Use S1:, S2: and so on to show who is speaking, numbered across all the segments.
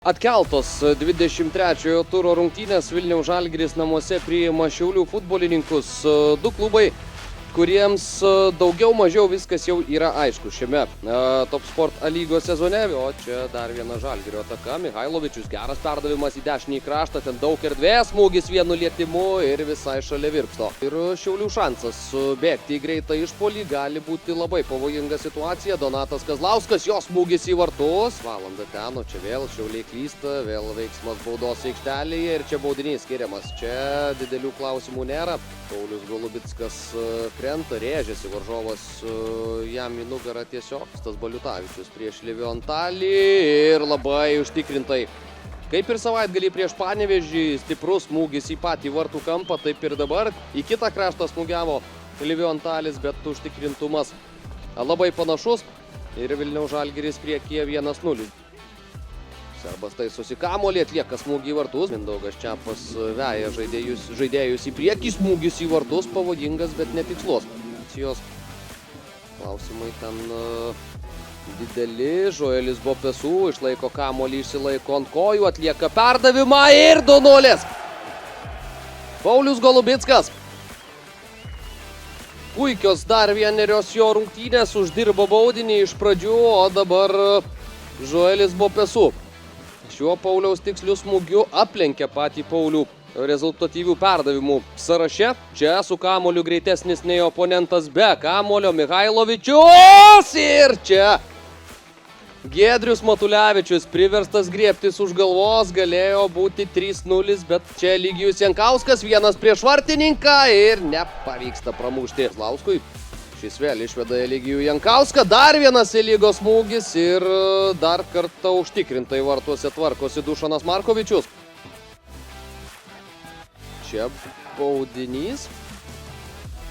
S1: Atkeltos 23-ojo turo rungtynės Vilniaus Žalgiris namuose priima Šiaulių futbolininkus. Du klubai, kuriems daugiau mažiau viskas jau yra aišku šiame Top Sport A lygos sezone. O čia dar viena Žalgirio ataka. Mihailovičius, geras perdavimas į dešinį kraštą, ten daug erdvės, smūgis vienu lietimu ir visai šalia Virpsto. Ir Šiaulių šansas bėgti į greitą išpuolį gali būti labai pavojinga situacija. Donatas Kazlauskas, jos smūgis į vartus. Valanda ten, o čia vėl Šiauliai klysta, vėl veiksmas baudos aikštelėje ir čia baudinys skiriamas. Čia didelių klausimų nėra. Paulius Golubickas krenta, rėžiasi varžovas jam į nugarą tiesiog. Tas Baliutavičius prieš Liviontalį ir labai užtikrintai. Kaip ir savaitgalį prieš Panevėžį, stiprus smūgis į patį vartų kampą, taip ir dabar. Į kitą kraštą smūgiavo Liviontalis, bet užtikrintumas labai panašus. Ir Vilniaus Žalgiris priekyje 1-0. Serbas taisosi kamuolį, atlieka smūgį į vartus. Mindaugas Čiapas veja žaidėjus į priekį, smūgis į vartus, pavojingas, bet netikslus. Klausimai ten dideli. Žoelis Bopesų išlaiko kamuolį, išsilaiko ant kojų, atlieka perdavimą ir 2-0. Paulius Golubickas. Puikios dar vienerios jo rungtynės, uždirbo baudinį iš pradžių, o dabar Žoelis Bopesų šiuo Pauliaus tiksliu smūgiu aplenkia patį Paulių rezultatyvių perdavimų sąraše. Čia su kamuoliu greitesnis nei oponentas, be kamuolio Mihailovičius ir čia Giedrius Matulevičius priverstas griebtis už galvos, galėjo būti 3-0, bet čia Eligijus Jankauskas vienas prieš vartininką ir nepavyksta pramušti Lauskui. Šis vėl išveda Eligijų Jankauską, dar vienas Elygos smūgis ir dar kartą užtikrintai vartuose tvarkosi Dušanas Markovičius. Čia baudinys.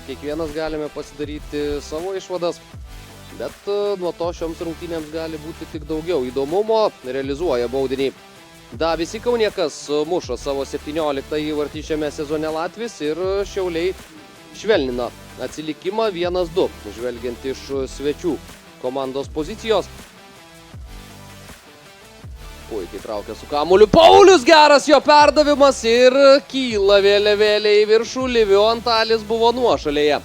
S1: Kiekvienas galime pasidaryti savo išvadas, bet nuo to šioms rungtynėms gali būti tik daugiau įdomumo. Realizuoja baudinį Davis Ikauniekas, muša savo 17 įvartį šiame sezone Latvis ir Šiauliai švelnina atsilikimą 1-2, žvelgiant iš svečių komandos pozicijos. Puikiai traukia su kamuoliu Paulius, geras jo perdavimas ir kyla vėliavėlė į viršų. Liviontalis buvo nuošalėje.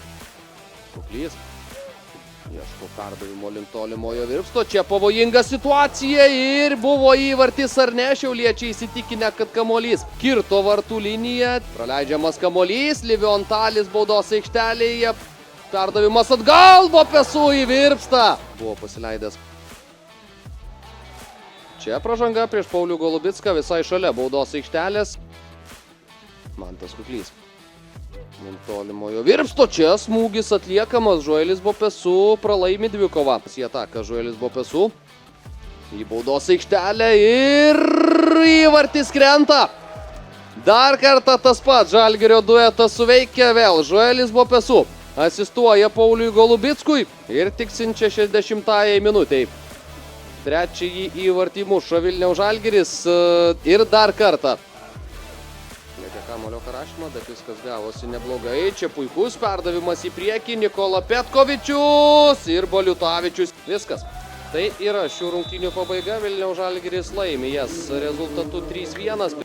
S1: Kuklys ieško perdavimo link tolimojo Virpsto. Čia pavojinga situacija ir buvo įvartis ar ne. Šiauliečiai įsitikinę, kad kamuolys kirto vartų liniją. Praleidžiamas kamuolys, Liviontalis baudos aikštelėje. Perdavimas atgal, Bopesų į Virpstą. Buvo pasileidęs. Čia pražanga prieš Paulių Golubicką visai šalia baudos aikštelės. Mantas Kuklys. Tolimojo Virpsto, čia smūgis atliekamas, Žoelis Bopesų pralaimi dvikovą. Į ataką Žoelis Bopesų į baudos aikštelę ir įvartis krenta. Dar kartą tas pats Žalgirio duetas suveikia vėl. Žoelis Bopesų asistuoja Pauliui Golubickui ir tiksinčia 60-ąjai minutei. Trečiąjį įvartį muša Vilniaus Žalgiris ir dar kartą. Kamulio Karašino, bet viskas gavosi neblogai. Čia puikus perdavimas į priekį. Nikola Petkovičius ir Baliutavičius. Viskas. Tai yra šių rungtynių pabaiga. Vilniaus Žalgiris laimi jas rezultatu 3-1.